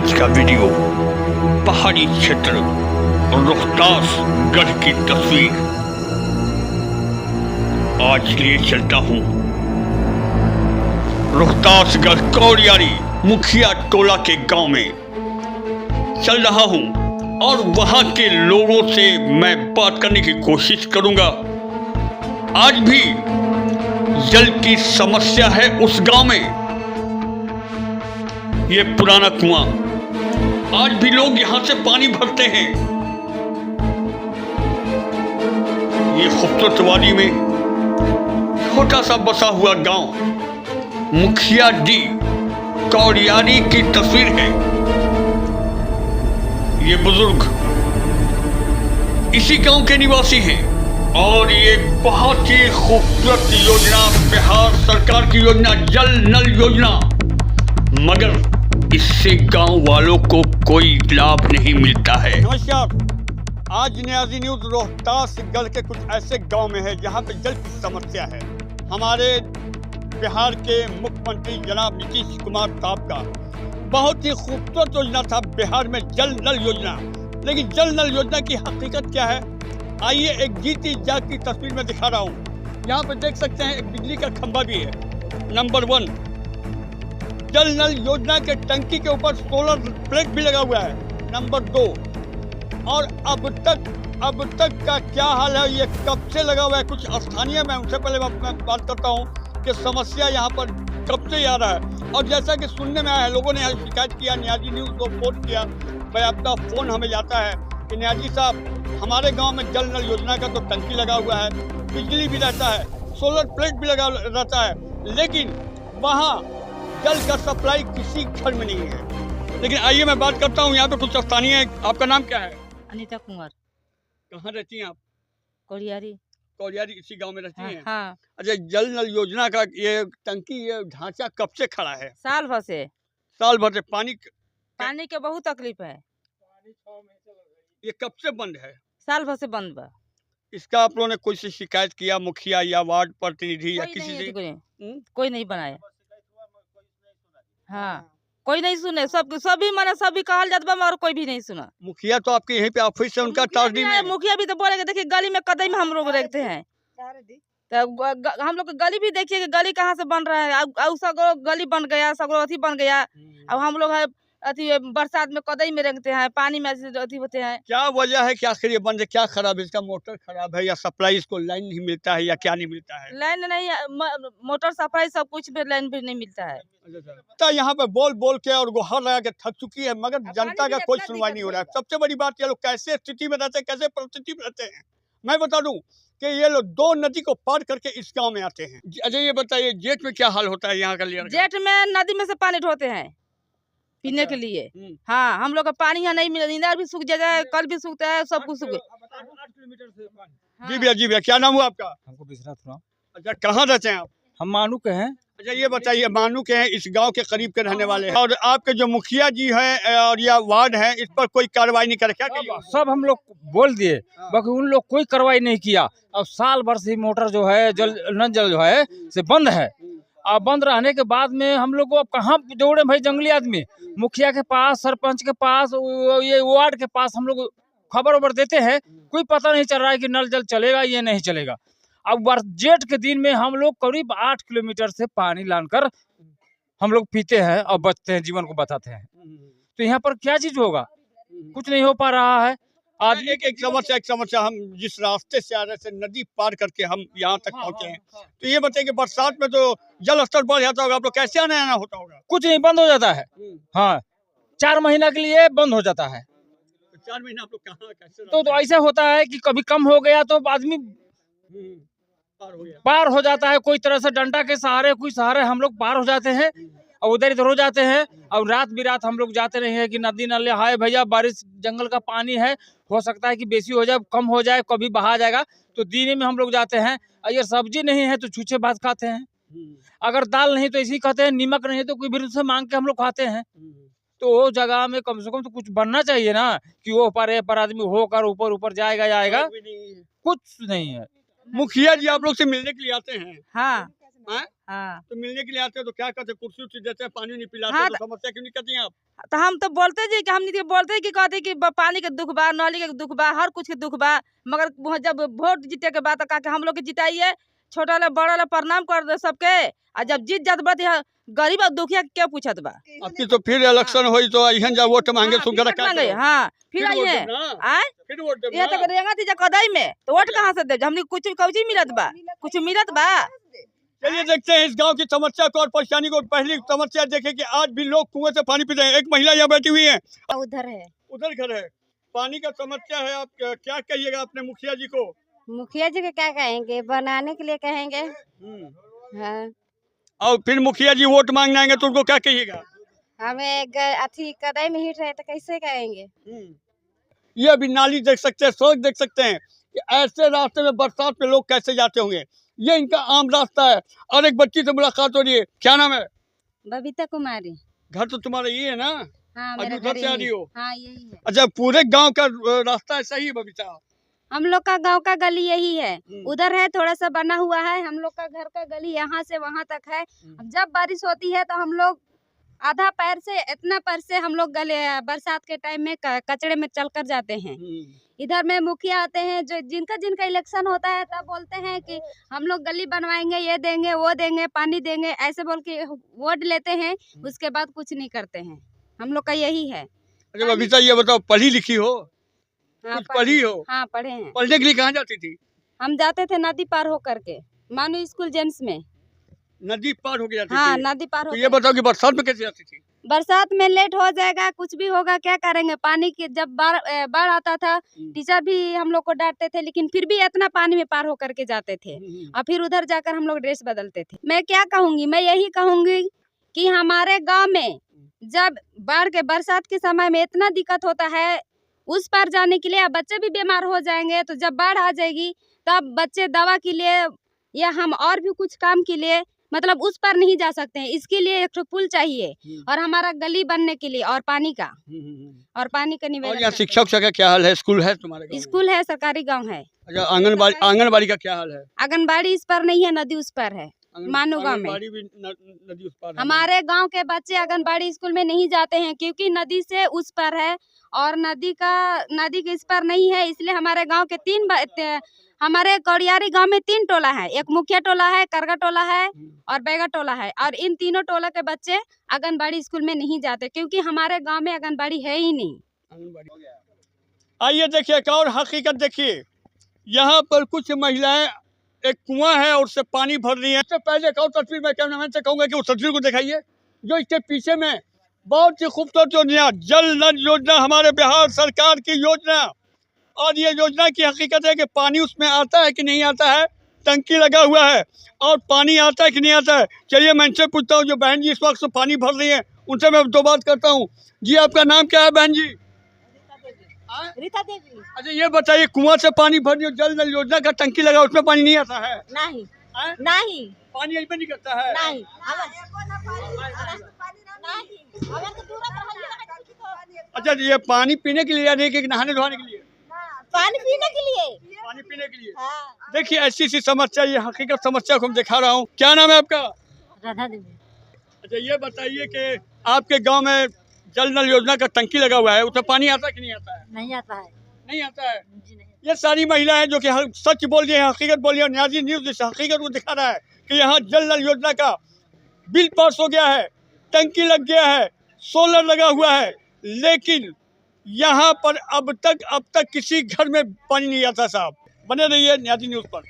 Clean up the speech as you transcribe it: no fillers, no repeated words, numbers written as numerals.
आज का वीडियो पहाड़ी क्षेत्र रोहतास गढ़ की तस्वीर आज लिए चलता हूँ रोहतास गढ़ कौड़ियारी मुखिया टोला के गांव में चल रहा हूँ और वहां के लोगों से मैं बात करने की कोशिश करूंगा। आज भी जल की समस्या है उस गांव में। ये पुराना कुआं, आज भी लोग यहां से पानी भरते हैं। ये खूबसूरत वादी में छोटा सा बसा हुआ गांव मुखिया डी कौड़ियारी की तस्वीर है। ये बुजुर्ग इसी गांव के निवासी हैं और ये बहुत ही खूबसूरत योजना, बिहार सरकार की योजना, जल नल योजना, मगर इससे गांव वालों को कोई लाभ नहीं मिलता है। नमस्कार, आज न्याजी न्यूज रोहतास गढ़ के कुछ ऐसे गांव में है जहां पे जल की समस्या है। हमारे बिहार के मुख्यमंत्री जनाब नीतीश कुमार साहब का बहुत ही खूबसूरत योजना था बिहार में जल नल योजना, लेकिन जल नल योजना की हकीकत क्या है, आइए एक जीती जाग की तस्वीर में दिखा रहा हूँ। यहाँ पे देख सकते हैं एक बिजली का खंभा भी है। नंबर 1, जल नल योजना के टंकी के ऊपर सोलर प्लेट भी लगा हुआ है। नंबर 2, और अब तक का क्या हाल है, ये कब से लगा हुआ है। कुछ स्थानीय, मैं उनसे पहले मैं बात करता हूँ कि समस्या यहाँ पर कब से आ रहा है। और जैसा कि सुनने में आया है, लोगों ने यहाँ शिकायत किया, न्याजी न्यूज़ को फोन किया, भाई आपका फ़ोन हमें जाता है कि न्याजी साहब हमारे गांव में जल नल योजना का तो टंकी लगा हुआ है, बिजली भी रहता है, सोलर प्लेट भी लगा रहता है, लेकिन वहाँ जल का सप्लाई किसी घर में नहीं है। लेकिन आइए मैं बात करता हूँ यहाँ पे कुछ स्थानीय है। आपका नाम क्या है? अनीता कुमार। कहाँ रहती हैं आप? कौड़ियारी। कौड़ियारी इसी गांव में रहती हैं? हाँ। अच्छा, जल नल योजना का ये टंकी, ये ढांचा कब से खड़ा है? साल भर से। साल भर से पानी के बहुत तकलीफ है। ये कब से बंद है? साल भर से बंद बा। इसका आप लोगों ने कोई से शिकायत किया, मुखिया या वार्ड प्रतिनिधि या कोई किसी नहीं से? कोई नहीं बनाया। हाँ, कोई नहीं सुने, सभी माने सभी कहल जात बा मगर कोई भी नहीं सुना। मुखिया तो आपके यहीं पे ऑफिस है, उनका ताजदी में। मुखिया भी तो बोले कि देखिए गली में कदम हम लोग रखते हैं, तो हम लोग गली भी देखिए कि गली कहाँ से बन रहा है। अब सगरो गली बन गया, सगरो अथी बन गया। अब हम लोग है अथी बरसात में कदई में रखते हैं, पानी में अथी होते हैं। क्या वजह है कि आखिर ये बंद है? क्या खराब है? इसका मोटर खराब है या सप्लाई, इसको लाइन नहीं मिलता है या क्या नहीं मिलता है? लाइन नहीं, मोटर सफाई सब कुछ भी, लाइन भी नहीं मिलता है। तो यहाँ पे बोल बोल के और गुहार लगा के थक चुकी है, मगर जनता का कोई सुनवाई नहीं हो रहा है। सबसे बड़ी बात, ये लोग कैसे स्थिति में रहते हैं, कैसे परिस्थिति में रहते हैं। मैं बता दूं कि ये लोग 2 नदी को पार करके इस गांव में आते हैं। अच्छा ये बताइए, जेठ में क्या हाल होता है यहाँ का? जेठ में नदी में से पानी ढोते हैं पीने के लिए। हाँ, हम लोग का पानी यहाँ नहीं मिला, इधर भी सूख जाता है, कल भी सूखता है, सब कुछ सूख। जी भैया, जी भैया, क्या नाम हुआ आपका? हमको विश्वनाथ नाम। अच्छा, कहाँ रहते हैं आप? हम मानू के हैं। अच्छा ये बताइए, मानू के हैं, इस गांव के करीब के रहने वाले हैं, और आपके जो मुखिया जी हैं और या वार्ड है, इस पर कोई कार्रवाई नहीं करे क्या? सब हम लोग बोल दिए, बाकी उन लोग कोई कार्रवाई नहीं किया। अब साल भर से मोटर जो है नल जल जो है से बंद है। अब बंद रहने के बाद में हम लोग को अब कहाँ दौड़े भाई? जंगली आदमी मुखिया के पास, सरपंच के पास, ये वार्ड के पास हम लोग खबर उबर देते हैं, कोई पता नहीं चल रहा है कि नल जल चलेगा ये नहीं चलेगा। अब जेठ के दिन में हम लोग करीब 8 किलोमीटर से पानी लाकर हम लोग पीते हैं और बचते हैं, जीवन को बताते हैं। तो यहाँ पर क्या चीज होगा? कुछ नहीं हो पा रहा है। आज एक समस्या, हम जिस रास्ते से आ रहे थे, नदी पार करके हम यहाँ तक पहुँचे हैं, तो ये बताइए कि बरसात में तो जल स्तर बढ़ जाता होगा, आप लोग कैसे आना जाना होता होगा? कुछ नहीं, बंद हो जाता है। हाँ, 4 महीना के लिए बंद हो जाता है। 4 महीना आप लोग कहाँ कैसे? तो ऐसा होता है कि कभी कम हो गया तो आदमी पार हो जाता है, कोई तरह से डंडा के सहारे, कोई सहारे हम लोग पार हो जाते हैं और उधर इधर हो जाते हैं। और रात बिरात हम लोग जाते रहे हैं कि नदी नाले, हाय भैया बारिश, जंगल का पानी है, हो सकता है कि बेसी हो जाए, कम हो जाए, कभी बहा जाएगा, तो दिन में हम लोग जाते हैं। अगर सब्जी नहीं है तो छूछे भात खाते हैं, अगर दाल नहीं तो ऐसे ही खाते हैं, नमक नहीं तो कोई भी से मांग के हम लोग खाते हैं। तो वो जगह में कम से कम तो कुछ बनना चाहिए ना, कि वो पर आदमी होकर ऊपर जाएगा। कुछ नहीं है। मुखिया जी आप लोग से मिलने के लिए आते हैं? हाँ, हाँ? हाँ तो मिलने के लिए आते हैं तो क्या करते हैं? कुर्सी उर्सी देते हैं, पानी नहीं पिलाते हाँ, तो समस्या क्यों नहीं करती हैं आप? तो हम तो बोलते जी कि हम नहीं बोलते कि कहते कि पानी के दुख बा, नाली के दुख बा, हर कुछ के दुख बा, मगर जब वोट जीते के बाद का हम लोग के जिताइए, छोटा ला बड़ा ला प्रणाम कर दे सबके, और जब जीत जात बा तो गरीब और दुखिया के क्या पूछत बा। अब की तो फिर इलेक्शन होई तो अइहन जा वोट मांगे हाँ, सुनकर फिर क्या वोट मांगे, करो? हाँ फिर फिर वोट आइए देब ना? आए फिर वोट देब ये ना? तक रेंगा तीजा कदाई में तो वोट कहाँ से दे? हमने कुछ मिलत बा, कुछ मिलत बा। चलिए देखते हैं इस गांव की समस्या को और परेशानी को। पहली समस्या देखें कि आज भी लोग कुएं से पानी पीते हैं। एक महिला यहाँ बैठी हुई है, उधर है। उधर घर है, पानी का समस्या है। आप क्या कहिएगा अपने मुखिया जी को? मुखिया जी को क्या कहेंगे, बनाने के लिए कहेंगे। हाँ, और फिर मुखिया जी वोट मांगने आएंगे तो उनको क्या कहिएगा? हमें अथी कदाई में हिट है तो कैसे कहेंगे। ये अभी नाली देख सकते हैं, सड़क देख सकते हैं कि ऐसे रास्ते में बरसात में लोग कैसे जाते होंगे। ये इनका आम रास्ता है। और एक बच्ची से मुलाकात हो रही है, क्या नाम है? बबीता कुमारी। घर तो तुम्हारा ये है ना? हाँ, अभी मेरा उधर घर से आ यही रही हो? हाँ यही है। अच्छा, पूरे गांव का रास्ता ऐसा ही है बबीता? हम लोग का गांव का गली यही है। उधर है थोड़ा सा बना हुआ है, हम लोग का घर का गली यहाँ से वहाँ तक है। जब बारिश होती है तो हम लोग आधा पैर से इतना पैर से हम लोग गले बरसात के टाइम में कचड़े में चल कर जाते हैं। इधर में मुखिया आते हैं जो जिनका जिनका इलेक्शन होता है तब बोलते हैं कि हम लोग गली बनवाएंगे, ये देंगे, वो देंगे, पानी देंगे, ऐसे बोल के वोट लेते हैं। उसके बाद कुछ नहीं करते हैं। हम लोग का यही है। अच्छा बबीता, ये बताओ, पढ़ी लिखी हो? हाँ, कुछ पढ़ी हो? हाँ पढ़े हैं। पढ़ने के लिए कहाँ जाती थी? हम जाते थे नदी पार हो करके, मानो स्कूल जेम्स में। नदी पार होके जाती हाँ, थी? नदी पार तो हो। ये बताओ कि बरसात में कैसे जाती थी? बरसात में लेट हो जाएगा, कुछ भी होगा, क्या करेंगे। पानी की जब बाढ़ आता था, टीचर भी हम लोग को डांटते थे, लेकिन फिर भी इतना पानी में पार होकर के जाते थे। और फिर उधर जाकर हम लोग ड्रेस बदलते थे। मैं क्या कहूँगी, मैं यही कहूँगी कि हमारे गांव में जब बाढ़ के बरसात के समय में इतना दिक्कत होता है, उस पार जाने के लिए बच्चे भी बीमार हो जाएंगे। तो जब बाढ़ आ जाएगी तब बच्चे दवा के लिए या हम और भी कुछ काम के लिए मतलब उस पर नहीं जा सकते हैं। इसके लिए एक पुल चाहिए और हमारा गली बनने के लिए और पानी का निवेदन। और यहाँ शिक्षा उक्षा का क्या हाल है? स्कूल है तुम्हारे गाँव में? स्कूल है, सरकारी गांव है। अच्छा, आंगनबाड़ी का क्या हाल है? आंगनबाड़ी इस पर नहीं है, नदी उस पर है। मानू गांव में आंगनबाड़ी भी नदी उस पार है। हमारे गांव के बच्चे आंगनबाड़ी स्कूल में नहीं जाते हैं क्योंकि नदी से उस पर है और नदी के इस पर नहीं है। इसलिए हमारे गांव के हमारे कौड़ियारी गांव में 3 टोला है। एक मुखिया टोला है, करगा टोला है और बैगा टोला है। और इन तीनों टोला के बच्चे आंगनबाड़ी स्कूल में नहीं जाते क्योंकि हमारे गांव में आंगनबाड़ी है ही नहीं। आइए देखिए एक और हकीकत देखिए। यहाँ पर कुछ महिलाएं एक कुआं है और उससे पानी भर रही है। इससे पहले एक और तस्वीर मैं कैमरामैन से कहूँगा कि उस तस्वीर को दिखाइए जो इसके पीछे में बहुत ही खूबसूरत योजना, जल नल योजना, हमारे बिहार सरकार की योजना। और ये योजना की हकीकत है कि पानी उसमें आता है कि नहीं आता है, टंकी लगा हुआ है और पानी आता है कि नहीं आता है। चलिए मैं इनसे पूछता हूँ, जो बहन जी इस वक्त पानी भर रही है, उनसे मैं 2 बात करता हूँ। जी, आपका नाम क्या है बहन जी? रीता देवी। अच्छा ये बताइए, कुआं से पानी भर रही हो, जल नल योजना का टंकी लगा, उसमें पानी नहीं आता है? नहीं हैं? नहीं पानी यहीं पे नहीं करता है? नहीं अच्छा, ये पानी पीने के लिए या नहीं कि नहाने धोने के लिए? पानी पीने के लिए। पानी पीने के लिए। हाँ। देखिए ऐसी सी समस्या, ये हकीकत समस्या को हम दिखा रहा हूँ। क्या नाम है आपका? राधा देवी। अच्छा ये बताइए कि आपके गांव में जल नल योजना का टंकी लगा हुआ है, उसमें पानी आता है कि नहीं आता है? नहीं आता है। नहीं आता है। जी नहीं। ये सारी महिलाएं जो कि सच बोल रही है, हकीकत बोल रही है। न्याजी न्यूज इस हकीकत को दिखा रहा है कि यहाँ जल नल योजना का बिल पास हो गया है, टंकी लग गया है, सोलर लगा हुआ है, लेकिन यहाँ पर अब तक किसी घर में पानी नहीं आता। साहब बने रहिए न्याजी न्यूज पर।